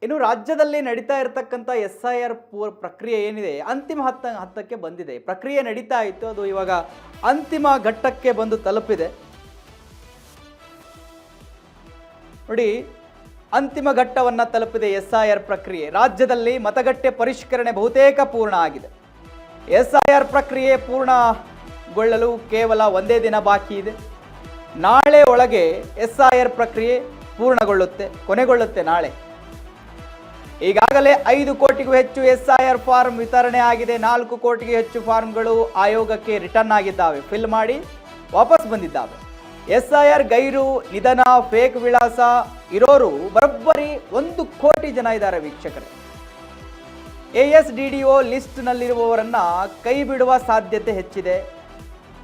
ಇನ್ನು ರಾಜ್ಯದಲ್ಲಿ ನಡೀತಾ ಇರತಕ್ಕಂಥ SIR ಪ್ರಕ್ರಿಯೆ ಏನಿದೆ ಅಂತಿಮ ಹಂತಕ್ಕೆ ಬಂದಿದೆ. ಪ್ರಕ್ರಿಯೆ ನಡೀತಾ ಇತ್ತು, ಅದು ಇವಾಗ ಅಂತಿಮ ಘಟ್ಟಕ್ಕೆ ಬಂದು ತಲುಪಿದೆ. ನೋಡಿ, ಅಂತಿಮ ಘಟ್ಟವನ್ನು ತಲುಪಿದೆ SIR ಪ್ರಕ್ರಿಯೆ. ರಾಜ್ಯದಲ್ಲಿ ಮತಗಟ್ಟೆ ಪರಿಷ್ಕರಣೆ ಬಹುತೇಕ ಪೂರ್ಣ ಆಗಿದೆ. SIR ಪ್ರಕ್ರಿಯೆ ಪೂರ್ಣಗೊಳ್ಳಲು ಕೇವಲ ಒಂದೇ ದಿನ ಬಾಕಿ ಇದೆ. ನಾಳೆ ಒಳಗೆ SIR ಪ್ರಕ್ರಿಯೆ ಕೊನೆಗೊಳ್ಳುತ್ತೆ ನಾಳೆ. ಈಗಾಗಲೇ 5 ಕೋಟಿಗೂ ಹೆಚ್ಚು SIR ಫಾರ್ಮ್ ವಿತರಣೆ ಆಗಿದೆ. 4 ಕೋಟಿಗೂ ಹೆಚ್ಚು ಫಾರ್ಮ್ಗಳು ಆಯೋಗಕ್ಕೆ ರಿಟರ್ನ್ ಆಗಿದ್ದಾವೆ, ಫಿಲ್ ಮಾಡಿ ವಾಪಸ್ ಬಂದಿದ್ದಾವೆ. SIR ಗೈರು, ನಿಧನ, ಫೇಕ್ ವಿಳಾಸ ಇರೋರು ಬರೋಬ್ಬರಿ 1 ಕೋಟಿ ಜನ ಇದ್ದಾರೆ ವೀಕ್ಷಕರೇ. ASDDO ಲಿಸ್ಟ್ನಲ್ಲಿರುವವರನ್ನ ಕೈ ಬಿಡುವ ಸಾಧ್ಯತೆ ಹೆಚ್ಚಿದೆ.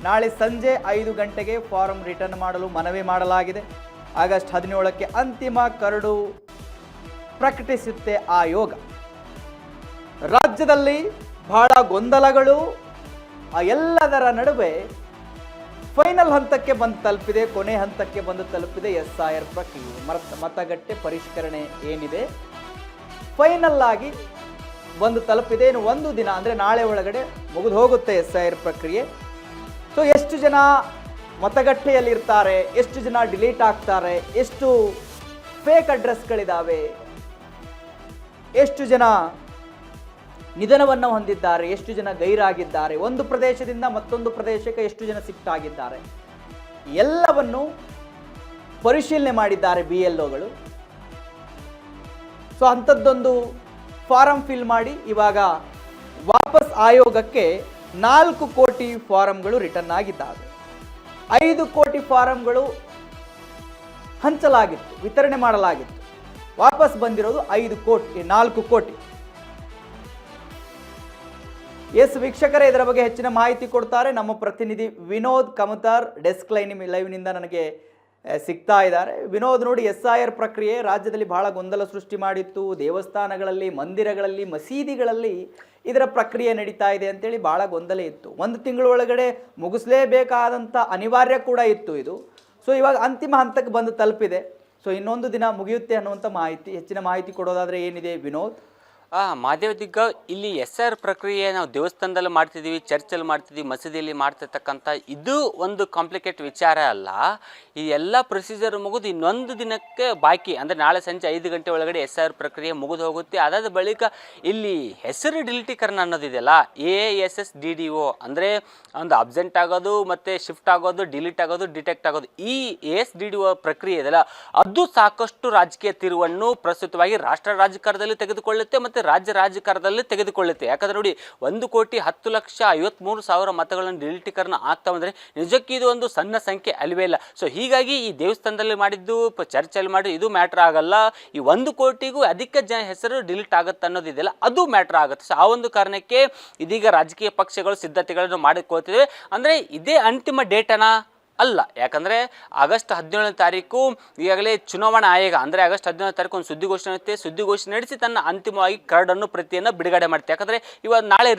ನಾಳೆ ಸಂಜೆ 5 ಗಂಟೆಗೆ ಫಾರಂ ರಿಟರ್ನ್ ಮಾಡಲು ಮನವಿ ಮಾಡಲಾಗಿದೆ. ಆಗಸ್ಟ್ 17ಕ್ಕೆ ಅಂತಿಮ ಕರಡು ಪ್ರಕಟಿಸುತ್ತೆ ಆಯೋಗ. ರಾಜ್ಯದಲ್ಲಿ ಬಹಳ ಗೊಂದಲಗಳು, ಎಲ್ಲದರ ನಡುವೆ ಫೈನಲ್ ಹಂತಕ್ಕೆ ಬಂದು ತಲುಪಿದೆ, ಕೊನೆ ಹಂತಕ್ಕೆ ಬಂದು ತಲುಪಿದೆ SIR ಪ್ರಕ್ರಿಯೆ. ಮತಗಟ್ಟೆ ಪರಿಷ್ಕರಣೆ ಏನಿದೆ ಫೈನಲ್ ಆಗಿ ಬಂದು ತಲುಪಿದೆ. ಇನ್ನು 1 ದಿನ ಅಂದರೆ ನಾಳೆ ಒಳಗಡೆ ಮುಗಿದು ಹೋಗುತ್ತೆ SIR ಪ್ರಕ್ರಿಯೆ. ಸೊ ಎಷ್ಟು ಜನ ಮತಗಟ್ಟೆಯಲ್ಲಿರ್ತಾರೆ, ಎಷ್ಟು ಜನ ಡಿಲೀಟ್ ಆಗ್ತಾರೆ, ಎಷ್ಟು ಫೇಕ್ ಅಡ್ರೆಸ್ಗಳಿದ್ದಾವೆ, ಎಷ್ಟು ಜನ ನಿಧನವನ್ನು ಹೊಂದಿದ್ದಾರೆ, ಎಷ್ಟು ಜನ ಗೈರಾಗಿದ್ದಾರೆ, ಒಂದು ಪ್ರದೇಶದಿಂದ ಮತ್ತೊಂದು ಪ್ರದೇಶಕ್ಕೆ ಎಷ್ಟು ಜನ ಶಿಫ್ಟ್ ಆಗಿದ್ದಾರೆ, ಎಲ್ಲವನ್ನು ಪರಿಶೀಲನೆ ಮಾಡಿದ್ದಾರೆ BLOಗಳು. ಸೊ ಅಂಥದ್ದೊಂದು ಫಾರಂ ಫಿಲ್ ಮಾಡಿ ಇವಾಗ ವಾಪಸ್ ಆಯೋಗಕ್ಕೆ 4 ಕೋಟಿ ಫಾರಂಗಳು ರಿಟರ್ನ್ ಆಗಿದ್ದಾವೆ. 5 ಕೋಟಿ ಫಾರಂಗಳು ಹಂಚಲಾಗಿತ್ತು, ವಿತರಣೆ ಮಾಡಲಾಗಿತ್ತು. ವಾಪಸ್ ಬಂದಿರೋದು 4 ಕೋಟಿ. ವೀಕ್ಷಕರೇ, ಇದರ ಬಗ್ಗೆ ಹೆಚ್ಚಿನ ಮಾಹಿತಿ ಕೊಡ್ತಾರೆ ನಮ್ಮ ಪ್ರತಿನಿಧಿ ವಿನೋದ್ ಕಮತಾರ್. ಡೆಸ್ಕ್ ಲೈವ್ನಿಂದ ನನಗೆ ಸಿಗ್ತಾ ಇದ್ದಾರೆ. ವಿನೋದ್, ನೋಡಿ, SIR ಪ್ರಕ್ರಿಯೆ ರಾಜ್ಯದಲ್ಲಿ ಬಹಳ ಗೊಂದಲ ಸೃಷ್ಟಿ ಮಾಡಿತ್ತು. ದೇವಸ್ಥಾನಗಳಲ್ಲಿ, ಮಂದಿರಗಳಲ್ಲಿ, ಮಸೀದಿಗಳಲ್ಲಿ ಇದರ ಪ್ರಕ್ರಿಯೆ ನಡೀತಾ ಇದೆ ಅಂತೇಳಿ ಬಹಳ ಗೊಂದಲ ಇತ್ತು. 1 ತಿಂಗಳ ಒಳಗಡೆ ಮುಗಿಸ್ಲೇಬೇಕಾದಂಥ ಅನಿವಾರ್ಯ ಕೂಡ ಇತ್ತು ಇದು. ಸೊ ಇವಾಗ ಅಂತಿಮ ಹಂತಕ್ಕೆ ಬಂದು ತಲುಪಿದೆ. ಸೊ ಇನ್ನೊಂದು ದಿನ ಮುಗಿಯುತ್ತೆ ಅನ್ನುವಂಥ ಮಾಹಿತಿ. ಹೆಚ್ಚಿನ ಮಾಹಿತಿ ಕೊಡೋದಾದರೆ ಏನಿದೆ ವಿನೋದ್? ಮಾದೇವ ದಿಗ್ಗ, ಇಲ್ಲಿ SIR ಪ್ರಕ್ರಿಯೆ ನಾವು ದೇವಸ್ಥಾನದಲ್ಲಿ ಮಾಡ್ತಿದ್ದೀವಿ, ಚರ್ಚಲ್ಲಿ ಮಾಡ್ತಿದ್ದೀವಿ, ಮಸೀದಿಯಲ್ಲಿ ಮಾಡ್ತಿರ್ತಕ್ಕಂಥ ಇದು ಒಂದು ಕಾಂಪ್ಲಿಕೇಟ್ ವಿಚಾರ ಅಲ್ಲ. ಈ ಎಲ್ಲ ಪ್ರೊಸೀಜರ್ ಮುಗಿದು ಇನ್ನೊಂದು ದಿನಕ್ಕೆ ಬಾಕಿ, ಅಂದರೆ ನಾಳೆ ಸಂಜೆ 5 ಗಂಟೆ ಒಳಗಡೆ SIR ಪ್ರಕ್ರಿಯೆ ಮುಗಿದು ಹೋಗುತ್ತೆ. ಅದಾದ ಬಳಿಕ ಇಲ್ಲಿ ಹೆಸರು ಡಿಲಿಟೀಕರಣ ಅನ್ನೋದಿದೆಯಲ್ಲ, ASSDDO ಅಂದರೆ ಒಂದು ಅಬ್ಸೆಂಟ್ ಆಗೋದು, ಮತ್ತು ಶಿಫ್ಟ್ ಆಗೋದು, ಡಿಲೀಟ್ ಆಗೋದು, ಡಿಟೆಕ್ಟ್ ಆಗೋದು, ಈ ASDDO ಪ್ರಕ್ರಿಯೆ ಇದೆಯಲ್ಲ, ಅದು ಸಾಕಷ್ಟು ರಾಜಕೀಯ ತಿರುವನ್ನು ಪ್ರಸ್ತುತವಾಗಿ ರಾಷ್ಟ್ರ ರಾಜಕಾರಣದಲ್ಲಿ ತೆಗೆದುಕೊಳ್ಳುತ್ತೆ ಮತ್ತು ರಾಜ್ಯ ರಾಜಕಾರಣದಲ್ಲಿ ತೆಗೆದುಕೊಳ್ಳುತ್ತೆ. ಯಾಕಂದರೆ ನೋಡಿ, 1,10,53,000 ಮತಗಳನ್ನು ಡಿಲಿಟೀಕರಣ ಆಗ್ತಾ ಬಂದರೆ ನಿಜಕ್ಕೆ ಇದು ಒಂದು ಸಣ್ಣ ಸಂಖ್ಯೆ ಅಲ್ವೇ ಇಲ್ಲ. ಸೊ ಹೀಗಾಗಿ ಈ ದೇವಸ್ಥಾನದಲ್ಲಿ ಮಾಡಿದ್ದು, ಚರ್ಚಲ್ಲಿ ಮಾಡಿದ್ದು ಇದು ಮ್ಯಾಟ್ರ್ ಆಗಲ್ಲ. ಈ 1 ಕೋಟಿಗೂ ಅಧಿಕ ಜನ ಹೆಸರು ಡಿಲೀಟ್ ಆಗುತ್ತೆ ಅನ್ನೋದಿದೆಯಲ್ಲ, ಅದು ಮ್ಯಾಟ್ರ್ ಆಗುತ್ತೆ. ಸೊ ಆ ಒಂದು ಕಾರಣಕ್ಕೆ ಇದೀಗ ರಾಜಕೀಯ ಪಕ್ಷಗಳು ಸಿದ್ಧತೆಗಳನ್ನು ಮಾಡಿಕೊಳ್ತಿವೆ. ಅಂದರೆ ಇದೇ ಅಂತಿಮ ಡೇಟನ ಅಲ್ಲ, ಯಾಕಂದರೆ ಆಗಸ್ಟ್ 17ನೇ ತಾರೀಕು ಈಗಾಗಲೇ ಚುನಾವಣಾ ಆಯೋಗ ಅಂದರೆ ಆಗಸ್ಟ್ 17ನೇ ತಾರೀಕು ಒಂದು ಸುದ್ದಿಗೋಷ್ಠಿ ನಡೆಸಿ ತನ್ನ ಅಂತಿಮವಾಗಿ ಕರಡನ್ನು ಪ್ರತಿಯನ್ನು ಬಿಡುಗಡೆ ಮಾಡುತ್ತೆ. ಯಾಕಂದರೆ ಇವಾಗ ನಾಳೆ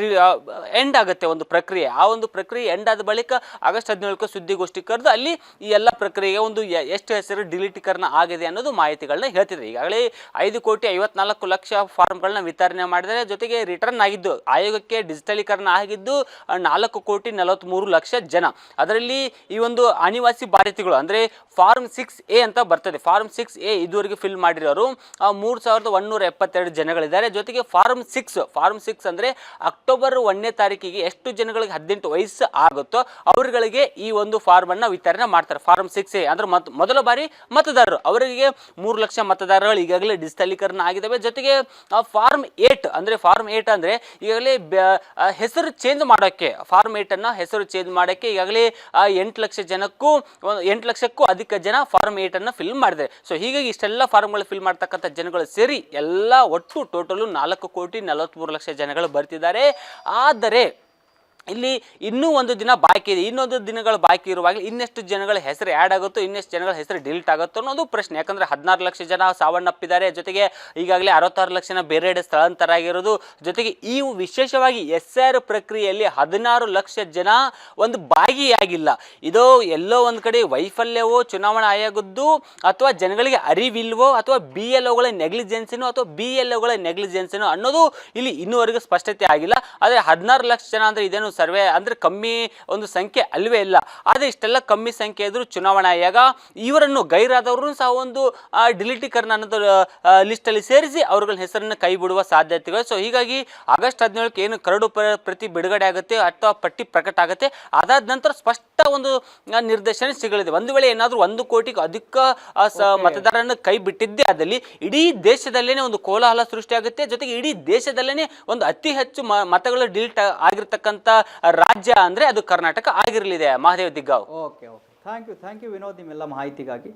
ಎಂಡ್ ಆಗುತ್ತೆ ಒಂದು ಪ್ರಕ್ರಿಯೆ. ಆ ಒಂದು ಪ್ರಕ್ರಿಯೆ ಎಂಡ್ ಆದ ಬಳಿಕ ಆಗಸ್ಟ್ 17ಕ್ಕೆ ಸುದ್ದಿಗೋಷ್ಠಿ ಕರೆದು ಅಲ್ಲಿ ಈ ಎಲ್ಲ ಪ್ರಕ್ರಿಯೆಗೆ ಒಂದು ಎಷ್ಟು ಹೆಸರು ಡಿಲಿಟೀಕರಣ ಆಗಿದೆ ಅನ್ನೋದು ಮಾಹಿತಿಗಳನ್ನ ಹೇಳ್ತಿದ್ರು. ಈಗಾಗಲೇ 5,54,00,000 ಫಾರ್ಮ್ಗಳನ್ನ ವಿತರಣೆ ಮಾಡಿದರೆ, ಜೊತೆಗೆ ರಿಟರ್ನ್ ಆಗಿದ್ದು ಆಯೋಗಕ್ಕೆ ಡಿಜಿಟಲೀಕರಣ ಆಗಿದ್ದು 4,43,00,000 ಜನ. ಅದರಲ್ಲಿ ಈ ಒಂದು ಅನಿವಾಸಿ ಭಾರತೀಯಗಳು ಅಂದರೆ ಫಾರ್ಮ್ 6A ಅಂತ ಬರ್ತದೆ. ಫಾರ್ಮ್ 6A ಇದುವರೆಗೆ ಫಿಲ್ ಮಾಡಿರೋರು 3,172 ಜನಗಳಿದ್ದಾರೆ. ಜೊತೆಗೆ ಫಾರ್ಮ್ 6 ಅಂದರೆ ಅಕ್ಟೋಬರ್ 1ನೇ ತಾರೀಕಿಗೆ ಎಷ್ಟು ಜನಗಳಿಗೆ 18 ವಯಸ್ಸು ಆಗುತ್ತೋ ಅವರುಗಳಿಗೆ ಈ ಒಂದು ಫಾರ್ಮನ್ನು ವಿತರಣೆ ಮಾಡ್ತಾರೆ. ಫಾರ್ಮ್ 6A ಅಂದರೆ ಮೊದಲ ಬಾರಿ ಮತದಾರರು, ಅವರಿಗೆ 3 ಲಕ್ಷ ಮತದಾರಗಳು ಈಗಾಗಲೇ ಡಿಜಿಟಲೀಕರಣ ಆಗಿದ್ದಾವೆ. ಜೊತೆಗೆ ಫಾರ್ಮ್ 8 ಅಂದರೆ ಈಗಾಗಲೇ ಹೆಸರು ಚೇಂಜ್ ಮಾಡೋಕ್ಕೆ, ಫಾರ್ಮ್ 8 ಹೆಸರು ಚೇಂಜ್ ಮಾಡೋಕ್ಕೆ ಈಗಾಗಲೇ 8 ಲಕ್ಷ ಜನಕ್ಕೂ 8 ಲಕ್ಷಕ್ಕೂ ಅಧಿಕ ಜನ ಫಾರ್ಮ್ 8 ಫಿಲ್ ಮಾಡಿದ್ದಾರೆ. ಸೊ ಹೀಗಾಗಿ ಇಷ್ಟೆಲ್ಲ ಫಾರ್ಮ್ಗಳು ಫಿಲ್ ಮಾಡ್ತಕ್ಕಂಥ ಜನಗಳು ಸೇರಿ ಎಲ್ಲ ಒಟ್ಟು ಟೋಟಲು 4,43,00,000 ಜನಗಳು ಬರ್ತಿದ್ದಾರೆ. ಆದರೆ ಇಲ್ಲಿ ಇನ್ನೂ ಒಂದು ದಿನ ಬಾಕಿ ಇದೆ. ಇನ್ನೊಂದು ದಿನಗಳು ಬಾಕಿ ಇರುವಾಗ ಇನ್ನೆಷ್ಟು ಜನಗಳ ಹೆಸರು ಆ್ಯಡ್ ಆಗುತ್ತೋ, ಇನ್ನೆಷ್ಟು ಜನಗಳ ಹೆಸರು ಡಿಲೀಟ್ ಆಗುತ್ತೋ ಅನ್ನೋದು ಪ್ರಶ್ನೆ. ಯಾಕಂದರೆ 16 ಲಕ್ಷ ಜನ ಸಾವನ್ನಪ್ಪಿದ್ದಾರೆ, ಜೊತೆಗೆ ಈಗಾಗಲೇ 66 ಲಕ್ಷ ಜನ ಬೇರೆಡೆ ಸ್ಥಳಾಂತರ ಆಗಿರೋದು, ಜೊತೆಗೆ ಈ ವಿಶೇಷವಾಗಿ SIR ಪ್ರಕ್ರಿಯೆಯಲ್ಲಿ 16 ಲಕ್ಷ ಜನ ಒಂದು ಭಾಗಿಯಾಗಿಲ್ಲ. ಇದು ಎಲ್ಲೋ ಒಂದು ಕಡೆ ವೈಫಲ್ಯವೋ, ಚುನಾವಣಾ ಆಯೋಗದ್ದು, ಅಥವಾ ಜನಗಳಿಗೆ ಅರಿವಿಲ್ವೋ, ಅಥವಾ BLOಗಳ ನೆಗ್ಲಿಜೆನ್ಸಿನೋ ಅಥವಾ BLOಗಳ ನೆಗ್ಲಿಜೆನ್ಸಿನೋ ಅನ್ನೋದು ಇಲ್ಲಿ ಇನ್ನೂವರೆಗೂ ಸ್ಪಷ್ಟತೆ ಆಗಿಲ್ಲ. ಆದರೆ 16 ಲಕ್ಷ ಜನ ಅಂದರೆ ಇದೇನು ಸರ್ವೆ ಅಂದರೆ ಕಮ್ಮಿ ಒಂದು ಸಂಖ್ಯೆ ಅಲ್ವೇ ಇಲ್ಲ. ಆದರೆ ಇಷ್ಟೆಲ್ಲ ಕಮ್ಮಿ ಸಂಖ್ಯೆ ಇದ್ರೂ ಚುನಾವಣಾ ಆಯೋಗ ಇವರನ್ನು ಗೈರಾದವ್ರನ್ನು ಸಹ ಒಂದು ಡಿಲೀಟೀಕರಣ ಅನ್ನೋದು ಲಿಸ್ಟಲ್ಲಿ ಸೇರಿಸಿ ಅವ್ರಗಳ ಹೆಸರನ್ನು ಕೈ ಬಿಡುವ ಸಾಧ್ಯತೆಗಳು. ಸೊ ಹೀಗಾಗಿ ಆಗಸ್ಟ್ 17ಕ್ಕೆ ಏನು ಕರಡು ಪ್ರತಿ ಬಿಡುಗಡೆ ಆಗುತ್ತೆ ಅಥವಾ ಪಟ್ಟಿ ಪ್ರಕಟ ಆಗುತ್ತೆ, ಅದಾದ ನಂತರ ಸ್ಪಷ್ಟ ಒಂದು ನಿರ್ದೇಶನ ಸಿಗಲಿದೆ. ಒಂದು ವೇಳೆ ಏನಾದರೂ 1 ಕೋಟಿಗೂ ಅಧಿಕ ಮತದಾರರನ್ನು ಕೈ ಬಿಟ್ಟಿದ್ದೇ ಆದಲ್ಲಿ ಇಡೀ ದೇಶದಲ್ಲೇ ಒಂದು ಕೋಲಾಹಲ ಸೃಷ್ಟಿಯಾಗುತ್ತೆ. ಜೊತೆಗೆ ಇಡೀ ದೇಶದಲ್ಲೇ ಒಂದು ಅತಿ ಹೆಚ್ಚು ಮತಗಳು ಡಿಲೀಟ್ ಆಗಿರ್ತಕ್ಕಂಥ ರಾಜ್ಯ ಅಂದರೆ ಅದು ಕರ್ನಾಟಕ ಆಗಿರಲಿದೆ. Mahadev Diggav. Okay thank you Vinod ನಿಮ್ಮೆಲ್ಲ ಮಾಹಿತಿಗಾಗಿ.